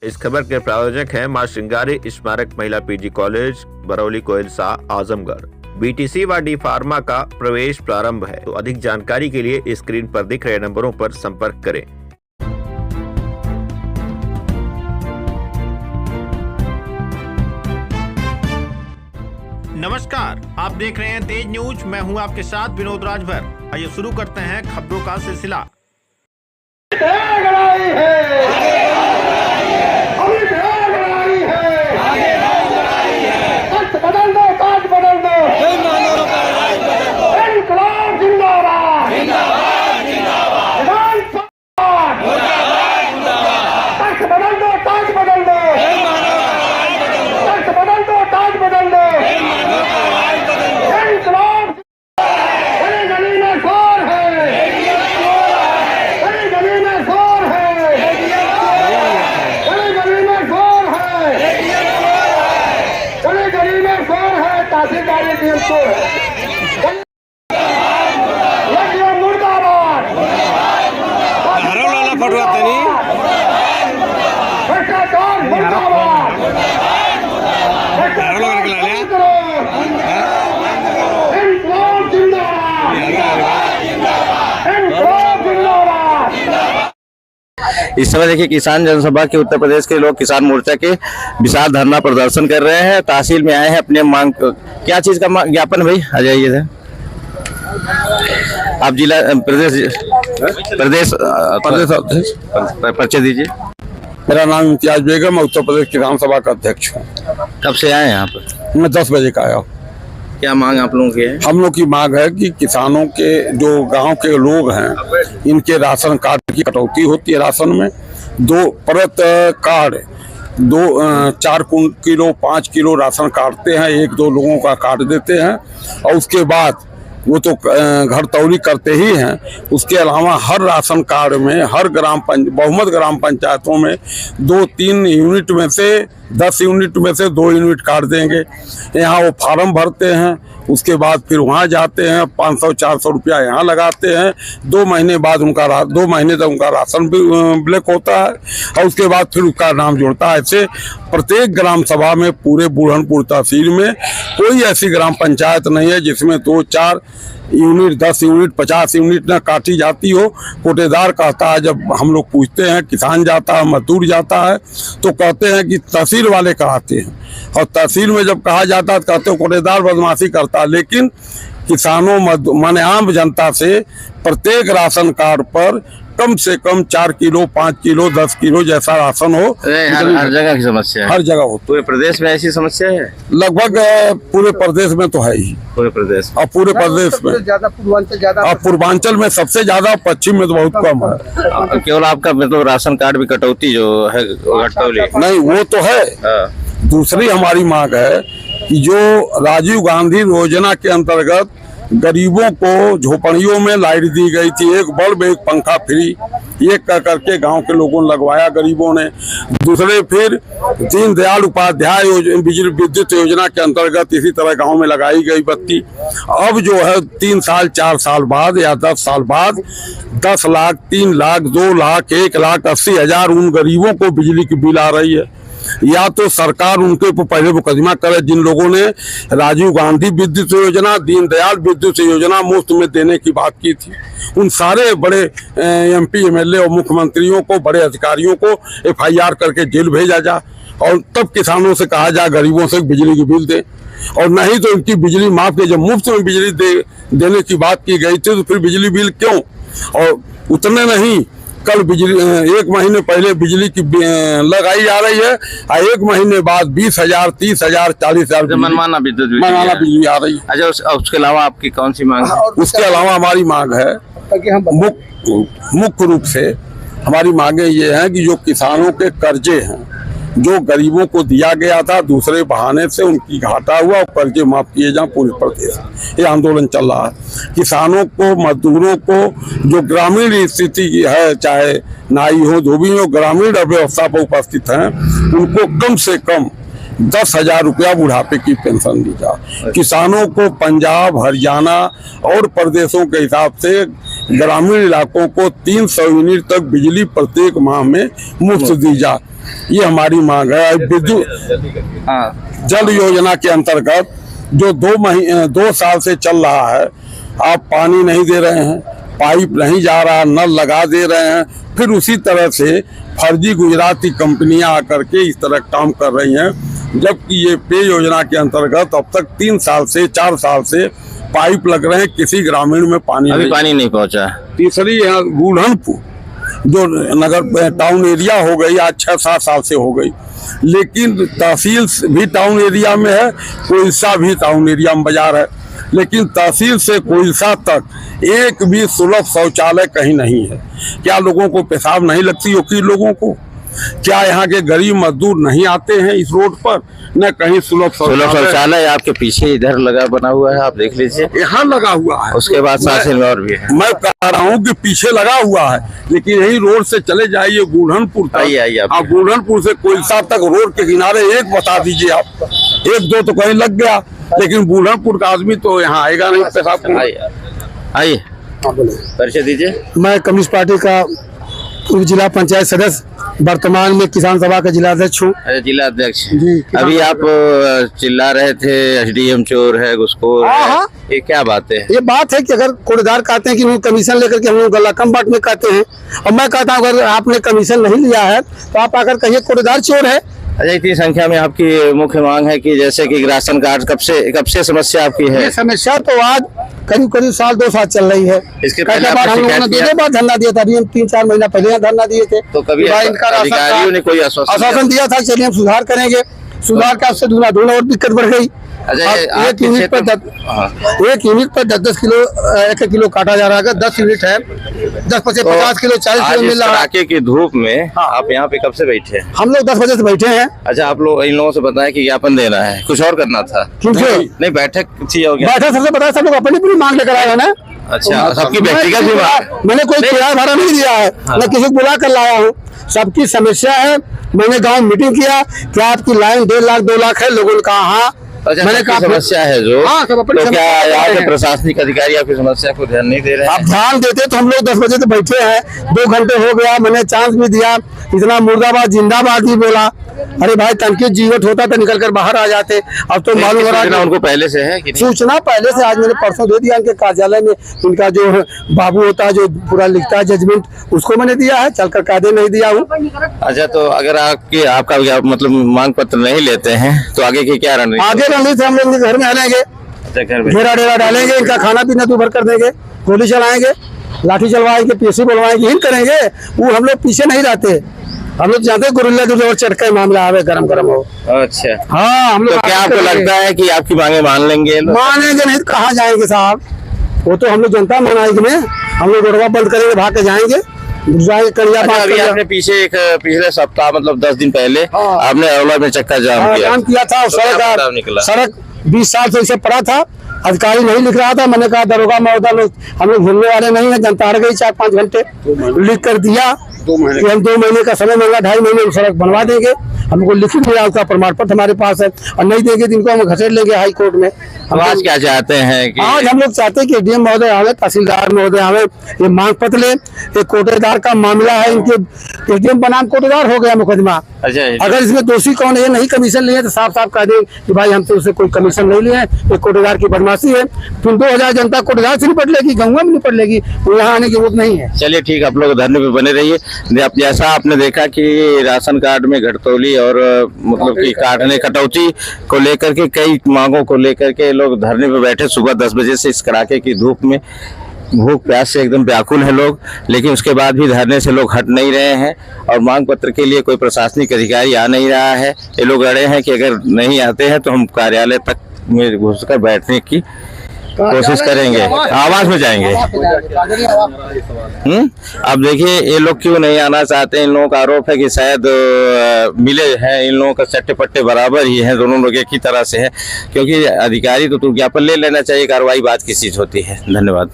इस खबर के प्रायोजक हैं मां श्रृंगारी स्मारक महिला PG college, Barauli Koilsa, Azamgarh. BTC व डी फार्मा का प्रवेश प्रारंभ है, तो अधिक जानकारी के लिए स्क्रीन पर दिख रहे नंबरों पर संपर्क करें। नमस्कार, आप देख रहे हैं तेज न्यूज। मैं हूं आपके साथ विनोद राजभर। आइए शुरू करते हैं खबरों का सिलसिला। इस समय देखिए किसान जनसभा के उत्तर प्रदेश के लोग किसान मोर्चा के विशाल धरना प्रदर्शन कर रहे हैं। तहसील में आए हैं अपने मांग, क्या चीज का ज्ञापन भाई आ जाइए थे। आप जिला प्रदेश परिचय दीजिए। मेरा नाम इम्तियाज बेगम, मैं उत्तर प्रदेश किसान सभा का अध्यक्ष हूँ। कब से आए हैं यहाँ पर? मैं 10 बजे का आया हूँ। क्या मांग आप लोगों की है? हम लोग की मांग है कि किसानों के जो गांव के लोग हैं, इनके राशन कार्ड की कटौती होती है। राशन में 2 परत कार्ड 4 किलो 5 किलो राशन काटते हैं, 1-2 लोगों का काट देते हैं और उसके बाद वो तो घर तौली करते ही हैं। उसके अलावा हर राशन कार्ड में हर बहुमत ग्राम पंचायतों में 2-3 यूनिट में से 10 यूनिट में से 2 यूनिट काट देंगे। यहाँ वो फार्म भरते हैं, उसके बाद फिर वहाँ जाते हैं, 500-400 रुपया यहाँ लगाते हैं। 2 महीने बाद 2 महीने तक उनका राशन भी ब्लैक होता है और उसके बाद फिर उसका नाम जुड़ता है। ऐसे प्रत्येक ग्राम सभा में पूरे बुरहानपुर तहसील में कोई ऐसी ग्राम पंचायत नहीं है जिसमें 2-4 यूनिट 10 यूनिट 50 यूनिट न काटी जाती हो। कोटेदार कहता है, जब हम लोग पूछते हैं, किसान जाता है, मजदूर जाता है, तो कहते हैं कि तहसील वाले कराते हैं और तहसील में जब कहा जाता है तो कहते हैं कोटेदार बदमाशी करता है। लेकिन किसानों माने आम जनता से प्रत्येक राशन कार्ड पर कम से कम 4 किलो 5 किलो 10 किलो जैसा राशन हो। हर जगह की समस्या है, हर जगह हो। पूरे प्रदेश में ऐसी समस्या है? लगभग पूरे प्रदेश में तो है ही। पूरे प्रदेश और पूरे प्रदेश में और पूर्वांचल में सबसे ज्यादा, पश्चिम में तो बहुत कम है। केवल आपका मतलब राशन कार्ड भी कटौती जो है नहीं, वो तो है। दूसरी हमारी मांग है कि जो राजीव गांधी योजना के अंतर्गत गरीबों को झोपड़ियों में लाइट दी गई थी, 1 बल्ब 1 पंखा फ्री, ये कह करके गांव के लोगों ने लगवाया गरीबों ने। दूसरे फिर दीनदयाल उपाध्याय बिजली विद्युत योजना के अंतर्गत इसी तरह गांव में लगाई गई बत्ती। अब जो है 3 साल 4 साल बाद या 10 साल बाद 10 लाख 3 लाख 2 लाख 1,80,000 उन गरीबों को बिजली की बिल आ रही है। या तो सरकार उनके ऊपर पहले मुकदमा करे, जिन लोगों ने राजीव गांधी विद्युत योजना, दीनदयाल विद्युत योजना मुफ्त में देने की बात की थी, उन सारे बड़े MP MLA और मुख्यमंत्रियों को, बड़े अधिकारियों को FIR करके जेल भेजा जा और तब किसानों से कहा जा गरीबों से बिजली की बिल दे। और नहीं तो इनकी बिजली माफ के, जब मुफ्त में बिजली देने की बात की गई थी तो फिर बिजली बिल क्यों? और उतने नहीं, कल बिजली 1 महीने पहले बिजली की लगाई जा रही है और 1 महीने बाद 20,000 30,000 40,000 मनमाना बिजली आ रही है। अच्छा, उसके अलावा आपकी कौन सी मांग है? उसके अलावा हमारी मांग है, मुख्य रूप से हमारी मांगे ये हैं कि जो किसानों के कर्जे हैं, जो गरीबों को दिया गया था, दूसरे बहाने से उनकी घाटा हुआ और कर्जे माफ किए जाए। पूरे प्रदेश ये आंदोलन चल रहा है। किसानों को, मजदूरों को जो ग्रामीण स्थिति है, चाहे नाई हो, धोबी हो, ग्रामीण अर्थव्यवस्था पर उपस्थित हैं, उनको कम से कम 10,000 रुपया बुढ़ापे की पेंशन दी जाए। किसानों को पंजाब, हरियाणा और प्रदेशों के हिसाब से ग्रामीण इलाकों को 300 यूनिट तक बिजली प्रत्येक माह में मुफ्त दी जाए। ये हमारी मांग है। विद्युत जल योजना के अंतर्गत जो 2 साल से चल रहा है, आप पानी नहीं दे रहे हैं, पाइप नहीं जा रहा, नल लगा दे रहे हैं, फिर उसी तरह से फर्जी गुजराती कंपनियां आकर के इस तरह काम कर रही हैं, जबकि ये पेय योजना के अंतर्गत अब तक 3 साल से 4 साल से पाइप लग रहे हैं, किसी ग्रामीण में अभी पानी नहीं पहुंचा। तीसरी यहाँ गुड़हनपुर जो नगर टाउन एरिया हो गई, आज 6-7 साल से हो गई, लेकिन तहसील भी टाउन एरिया में है, कोइलसा भी टाउन एरिया में बाजार है, लेकिन तहसील से कोइलसा तक एक भी सुलभ शौचालय कहीं नहीं है। क्या लोगों को पेशाब नहीं लगती होगी? लोगों को क्या यहाँ के गरीब मजदूर नहीं आते हैं इस रोड पर? न कहीं सुलभ शौचालय आपके पीछे इधर लगा बना हुआ है, आप देख लीजिए, यहाँ लगा हुआ है। उसके बाद सासिल में और भी है। मैं कह रहा हूँ कि पीछे लगा हुआ है, लेकिन यही रोड से चले जाइए गुड़हनपुर तक, आप गुड़हनपुर से कोइलसा तक रोड के किनारे एक बता दीजिए आप, 1-2 तो कहीं लग गया, लेकिन बुरहानपुर का आदमी तो यहाँ आएगा नहीं पेशाब। आइए परिचय दीजिए। मैं कम्युनिस्ट पार्टी का पूर्व जिला पंचायत सदस्य, वर्तमान में किसान सभा का जिला अध्यक्ष हूँ। जिला अध्यक्ष जी। अभी आप चिल्ला रहे थे एसडीएम चोर है, घुसखोर है, ये क्या बात है? ये बात है कि अगर कूड़ेदार कहते हैं कि हम कमीशन लेकर के हम लोग गला कम बाट में कहते हैं, और मैं कहता हूँ अगर आपने कमीशन नहीं लिया है तो आप आकर कहिए कूड़ेदार चोर है। अच्छा, इतनी संख्या में आपकी मुख्य मांग है कि जैसे कि राशन कार्ड कब से समस्या आपकी है? ये समस्या तो आज करीब 1-2 साल चल रही है। इसके पहले हम लोगों ने 2 बार धरना दिया था, अभी हम 3-4 महीना पहले यहाँ धरना दिए थे। तो कभी अधिकारियों ने कोई आश्वासन दिया था, चलिए हम सुधार करेंगे, सुधार का आपसे दूना और दिक्कत बढ़ गई। एक यूनिट पर 10 किलो 1 किलो काटा जा रहा है, 10 यूनिट है, 10 बजे 50 किलो 40 किलो मिल रहा है। की धूप में आप यहाँ पे कब से बैठे हैं? हम लोग 10 बजे से बैठे हैं। अच्छा, आप लोग इन लोगों से बताएं कि ज्ञापन देना है, कुछ और करना था? नहीं, बैठक थी, बैठक सबसे बताया, सब लोग अपनी पूरी मांग लेकर आए हैं ना। अच्छा, सबकी व्यक्तिगत भी मांग? मैंने कोई किराया भाड़ा नहीं दिया है, मैं किसी को बुला कर लाया हूँ, सबकी समस्या है। मैंने गाँव मीटिंग किया, क्या आपकी लाइन 1.5 लाख 2 लाख है? लोगों ने कहा हाँ। मैंने कहा समस्या है जो, तो क्या यहाँ के प्रशासनिक अधिकारी आपकी समस्या को ध्यान नहीं दे रहे हैं? आप ध्यान देते तो हम लोग 10 बजे से बैठे हैं, 2 घंटे हो गया, मैंने चांस भी दिया, इतना मुर्दाबाद जिंदाबाद ही बोला। अरे भाई, तनकी जीवट होता तो निकल कर बाहर आ जाते। अब तो मालूम हो रहा है उनको पहले से है कि सूचना पहले से, आज मैंने परसों दे दिया इनके कार्यालय में, इनका जो बाबू होता है जो पूरा लिखता है जजमेंट, उसको मैंने दिया है, चलकर कायदे नहीं दिया हूँ। अच्छा, तो अगर आपका मतलब मांग पत्र नहीं लेते हैं तो आगे की क्या रणनीति? आगे रणनीति हम लोग घर में आएंगे, घेरा डेरा डालेंगे, इनका खाना पीना दूभर कर देंगे, गोली चलाएंगे, लाठी चलवाएंगे, पीसी बोलवाएंगे, यही करेंगे। वो हम लोग पीछे नहीं रहते, हम लोग जानते हैं गुरिल्ला जो चटका मामला आवे गरम हो। अच्छा, हाँ, हम लोग। तो क्या आपको लगता है कि आपकी मांगे मान लेंगे? मानेंगे नहीं तो कहाँ जाएंगे साहब? वो तो हम लोग जनता मनाएगी में, हम लोग रोडवा बंद करेंगे, भाग के जाएंगे। अभी आपने पिछले सप्ताह मतलब 10 दिन पहले आपने अरवला में चक्का जाम किया था, सड़क 20 साल से इसे पड़ा था, अधिकारी नहीं लिख रहा था। मैंने कहा दरोगा महोदय लोग, हम लोग घूमने वाले नहीं है, जनता हार गई 4-5 घंटे, लिख कर दिया कि हम 2 महीने का समय मांगा, 2.5 महीने में सड़क बनवा देंगे। हमको लिखित मिला, उसका प्रमाण पत्र हमारे पास है, और नहीं देंगे तो इनको हम घसीट लेंगे हाई कोर्ट में। हम आज क्या चाहते हैं कि आज हम लोग चाहते हैं कि डीएम महोदय आवे, तहसीलदार महोदय आवे, ये मांग पत्र ले। ये कोटेदार का मामला है, इनके एडीएम बनाम कोटेदार हो गया मुकदमा। अच्छा, अगर इसमें दोषी कौन है, नहीं कमीशन लिए तो साफ साफ कह दे कि भाई हमसे उसे कोई कमीशन नहीं लिए, ये कोटेदार की बदमाशी है। फिर 2000 जनता कोटेदार से निपट लेगी, गाँव में निपट लेगी, यहाँ आने की जरूरत नहीं है। चलिए ठीक, आप लोग धरने पे बने रहिए। जैसा आपने देखा कि राशन कार्ड में घटतौली और मतलब कि कटौती को लेकर के कई मांगों को लेकर के लोग धरने पे बैठे सुबह 10 बजे से, इस कड़ाके की धूप में, भूख प्यास से एकदम व्याकुल है लोग, लेकिन उसके बाद भी धरने से लोग हट नहीं रहे हैं और मांग पत्र के लिए कोई प्रशासनिक अधिकारी आ नहीं रहा है। ये लोग अड़े हैं कि अगर नहीं आते हैं तो हम कार्यालय तक में घुसकर बैठने की कोशिश करेंगे, आवाज में जाएंगे। अब देखिए ये लोग क्यों नहीं आना चाहते हैं। इन लोगों का आरोप है कि शायद मिले हैं, इन लोगों का चट्टे पट्टे बराबर ही हैं, दोनों लोग एक ही तरह से हैं, क्योंकि अधिकारी तो ज्ञापन ले लेना चाहिए, कार्रवाई बात की चीज होती है। धन्यवाद।